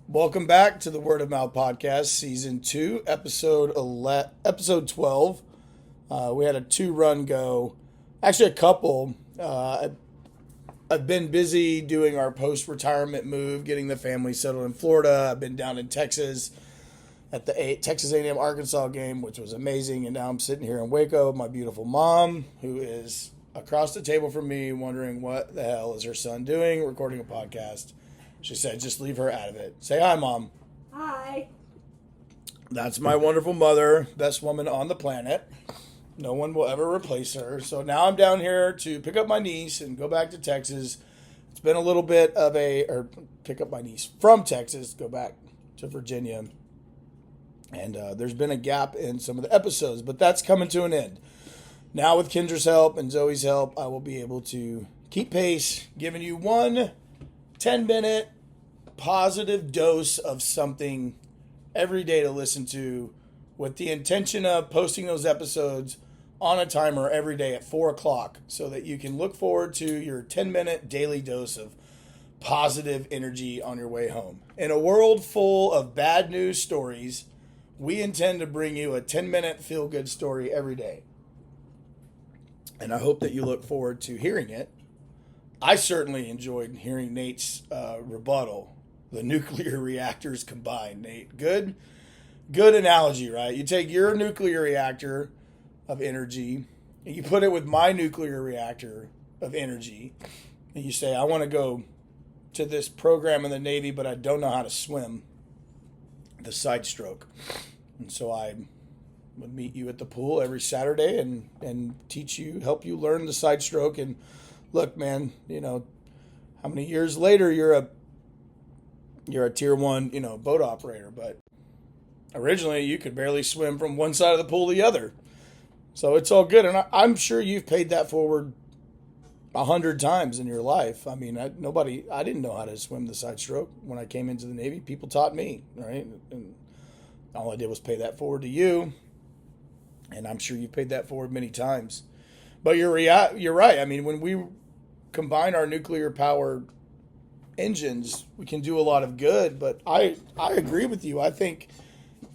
Welcome back to the Word of Mouth Podcast, Season 2, Episode 12. We had a two-run go. Actually, a couple. I've been busy doing our post-retirement move, getting the family settled in Florida. I've been down in Texas at the Texas A&M Arkansas game, which was amazing. And now I'm sitting here in Waco with my beautiful mom, who is across the table from me, wondering what the hell is her son doing, recording a podcast. She said, just leave her out of it. Say hi, Mom. Hi. That's my wonderful mother, best woman on the planet. No one will ever replace her. So now I'm down here to pick up my niece and go back to Texas. It's been a little bit of pick up my niece from Texas, go back to Virginia. And there's been a gap in some of the episodes, but that's coming to an end. Now with Kendra's help and Zoe's help, I will be able to keep pace, giving you one 10-minute positive dose of something every day to listen to, with the intention of posting those episodes on a timer every day at 4 o'clock so that you can look forward to your 10-minute daily dose of positive energy on your way home. In a world full of bad news stories, we intend to bring you a 10-minute feel-good story every day. And I hope that you look forward to hearing it. I certainly enjoyed hearing Nate's rebuttal. The nuclear reactors combined, Nate. Good analogy, right? You take your nuclear reactor of energy and you put it with my nuclear reactor of energy, and you say, I want to go to this program in the Navy, but I don't know how to swim. The side stroke. And so I would meet you at the pool every Saturday and teach you, help you learn the side stroke. And look, man, how many years later you're a tier 1, boat operator, but originally you could barely swim from one side of the pool to the other. So it's all good. And I'm sure you've paid that forward 100 times in your life. I mean, I didn't know how to swim the side stroke when I came into the Navy. People taught me, right? And all I did was pay that forward to you. And I'm sure you paid that forward many times. But you're right. I mean, when we combine our nuclear power engines, we can do a lot of good. But I agree with you. I think,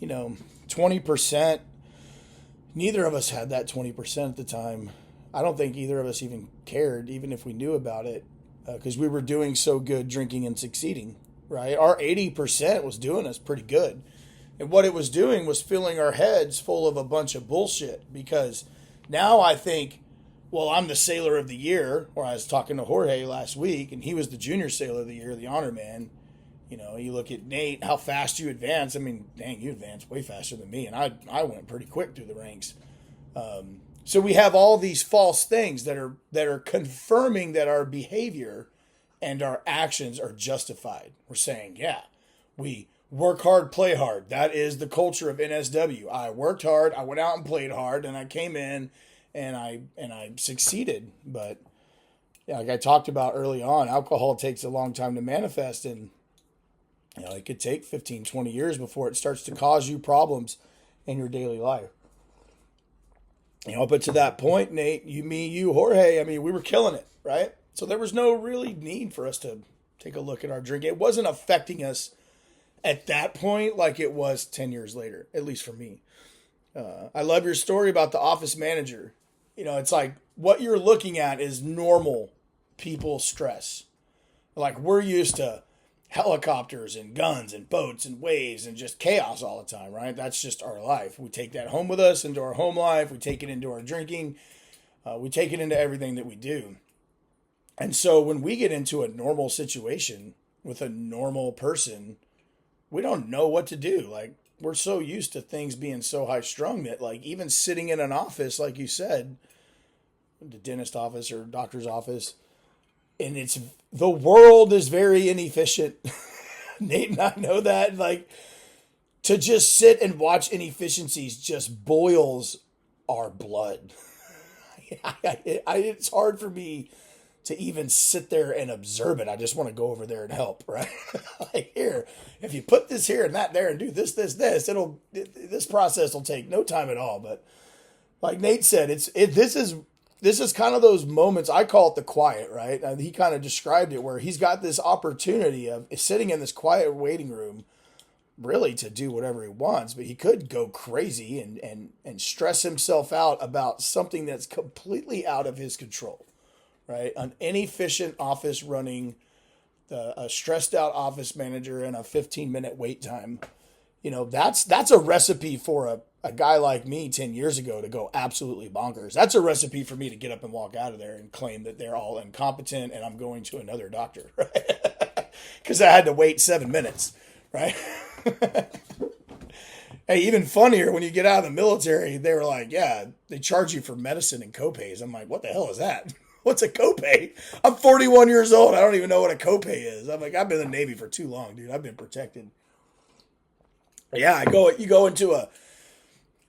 20%, neither of us had that 20% at the time. I don't think either of us even cared, even if we knew about it, because we were doing so good drinking and succeeding, right? Our 80% was doing us pretty good. And what it was doing was filling our heads full of a bunch of bullshit, because now I think, well, I'm the Sailor of the Year, or I was talking to Jorge last week, and he was the Junior Sailor of the Year, the honor man. You look at Nate, how fast you advance. I mean, dang, you advanced way faster than me, and I went pretty quick through the ranks. So we have all these false things that are confirming that our behavior and our actions are justified. We're saying, yeah, we work hard, play hard. That is the culture of NSW. I worked hard, I went out and played hard, and I came in and I succeeded. But like I talked about early on, alcohol takes a long time to manifest, and it could take 15, 20 years before it starts to cause you problems in your daily life. But to that point, Nate, you, Jorge, I mean, we were killing it, right? So there was no really need for us to take a look at our drink. It wasn't affecting us at that point like it was 10 years later, at least for me. I love your story about the office manager. It's like what you're looking at is normal people stress. Like we're used to helicopters and guns and boats and waves and just chaos all the time, right? That's just our life. We take that home with us into our home life. We take it into our drinking. We take it into everything that we do. And so when we get into a normal situation with a normal person, we don't know what to do. Like we're so used to things being so high strung that like even sitting in an office, like you said, the dentist office or doctor's office, and the world is very inefficient. Nate and I know that. Like to just sit and watch inefficiencies just boils our blood. It's hard for me to even sit there and observe it. I just want to go over there and help, right? Like here, if you put this here and that there and do this, this process will take no time at all. But like Nate said, this is this is kind of those moments, I call it the quiet, right? He kind of described it where he's got this opportunity of sitting in this quiet waiting room really to do whatever he wants, but he could go crazy and stress himself out about something that's completely out of his control, right? An inefficient office running, a stressed out office manager and a 15-minute wait time. That's a recipe for a guy like me 10 years ago to go absolutely bonkers. That's a recipe for me to get up and walk out of there and claim that they're all incompetent and I'm going to another doctor, right? Because I had to wait 7 minutes, right? Hey, even funnier, when you get out of the military, they were like, yeah, they charge you for medicine and copays. I'm like, what the hell is that? What's a copay? I'm 41 years old. I don't even know what a copay is. I'm like, I've been in the Navy for too long, dude. I've been protected. Yeah,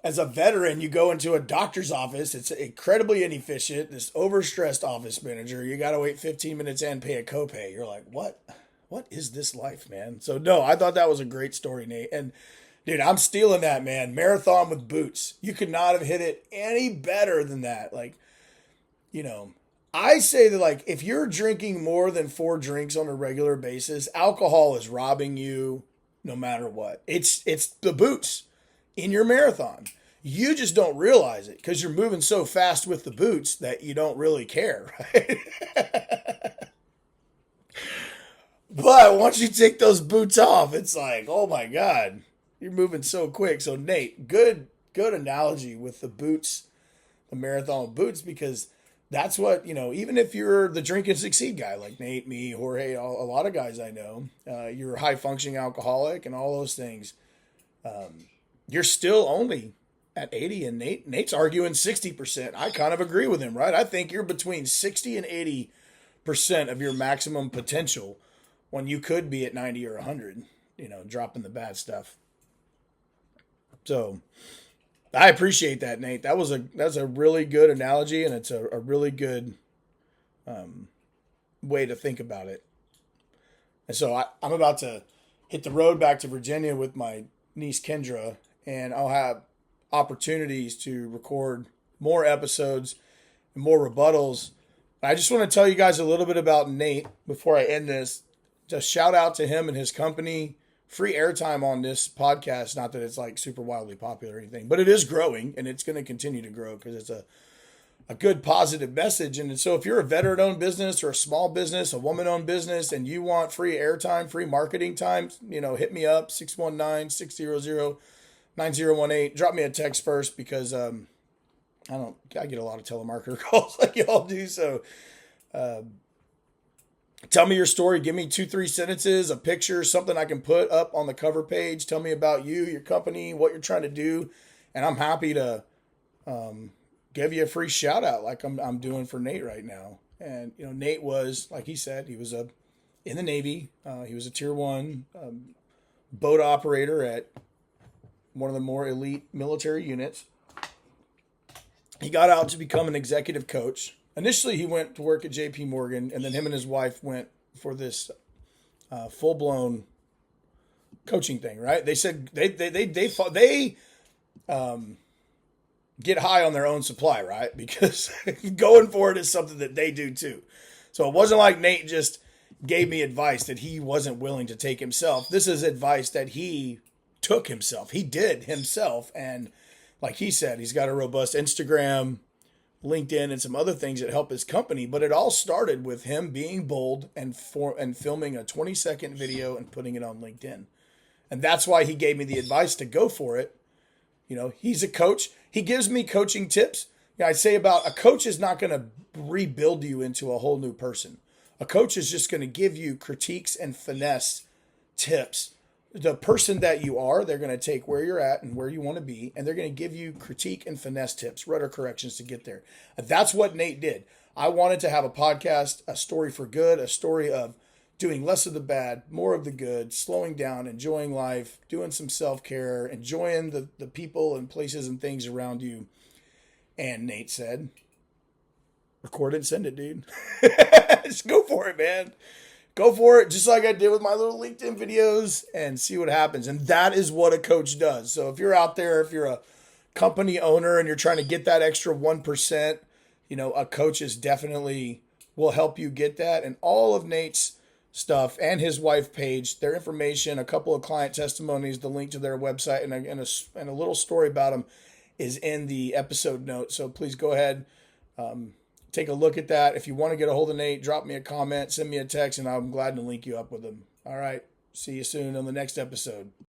as a veteran, you go into a doctor's office. It's incredibly inefficient. This overstressed office manager. You got to wait 15 minutes and pay a copay. You're like, what? What is this life, man? So no, I thought that was a great story, Nate. And dude, I'm stealing that, man. Marathon with boots. You could not have hit it any better than that. Like, I say that, like, if you're drinking more than 4 drinks on a regular basis, alcohol is robbing you no matter what. It's the boots in your marathon. You just don't realize it because you're moving so fast with the boots that you don't really care, right? But once you take those boots off, it's like, oh my God, you're moving so quick. So Nate, good analogy with the boots, the marathon boots, because that's what, even if you're the drink and succeed guy, like Nate, me, Jorge, a lot of guys I know, you're a high functioning alcoholic and all those things. You're still only at 80, and Nate's arguing 60%. I kind of agree with him, right? I think you're between 60 and 80% of your maximum potential when you could be at 90 or 100, dropping the bad stuff. So I appreciate that, Nate. That's a really good analogy, and it's a really good way to think about it. And so I'm about to hit the road back to Virginia with my niece Kendra, and I'll have opportunities to record more episodes and more rebuttals. I just want to tell you guys a little bit about Nate before I end this. Just shout out to him and his company. Free airtime on this podcast. Not that it's like super wildly popular or anything, but it is growing, and it's going to continue to grow because it's a good positive message. And so if you're a veteran-owned business or a small business, a woman-owned business, and you want free airtime, free marketing time, hit me up, 619-600-9018. Drop me a text first because I get a lot of telemarketer calls like y'all do. So tell me your story. Give me 2-3 sentences, a picture, something I can put up on the cover page. Tell me about you, your company, what you're trying to do. And I'm happy to give you a free shout out like I'm doing for Nate right now. And, Nate was, like he said, he was in the Navy. He was a tier 1 boat operator at one of the more elite military units. He got out to become an executive coach. Initially, he went to work at J.P. Morgan, and then him and his wife went for this full-blown coaching thing, right? They said they get high on their own supply, right? Because going for it is something that they do too. So it wasn't like Nate just gave me advice that he wasn't willing to take himself. This is advice that he took himself. He did himself, and like he said, he's got a robust Instagram, LinkedIn, and some other things that help his company. But it all started with him being bold and filming a 20-second video and putting it on LinkedIn. And that's why he gave me the advice to go for it. He's a coach. He gives me coaching tips. I say about a coach is not going to rebuild you into a whole new person. A coach is just going to give you critiques and finesse tips. The person that you are, they're going to take where you're at and where you want to be, and they're going to give you critique and finesse tips, rudder corrections to get there. That's what Nate did. I wanted to have a podcast, a story for good, a story of doing less of the bad, more of the good, slowing down, enjoying life, doing some self-care, enjoying the people and places and things around you. And Nate said, record it and send it, dude. Just go for it, man. Go for it, just like I did with my little LinkedIn videos, and see what happens. And that is what a coach does. So if you're out there, if you're a company owner and you're trying to get that extra 1% a coach is definitely will help you get that. And all of Nate's stuff and his wife page, their information, a couple of client testimonies, the link to their website, and a little story about them is in the episode notes. So please go ahead, take a look at that. If you want to get a hold of Nate, drop me a comment, send me a text, and I'm glad to link you up with him. All right. See you soon on the next episode.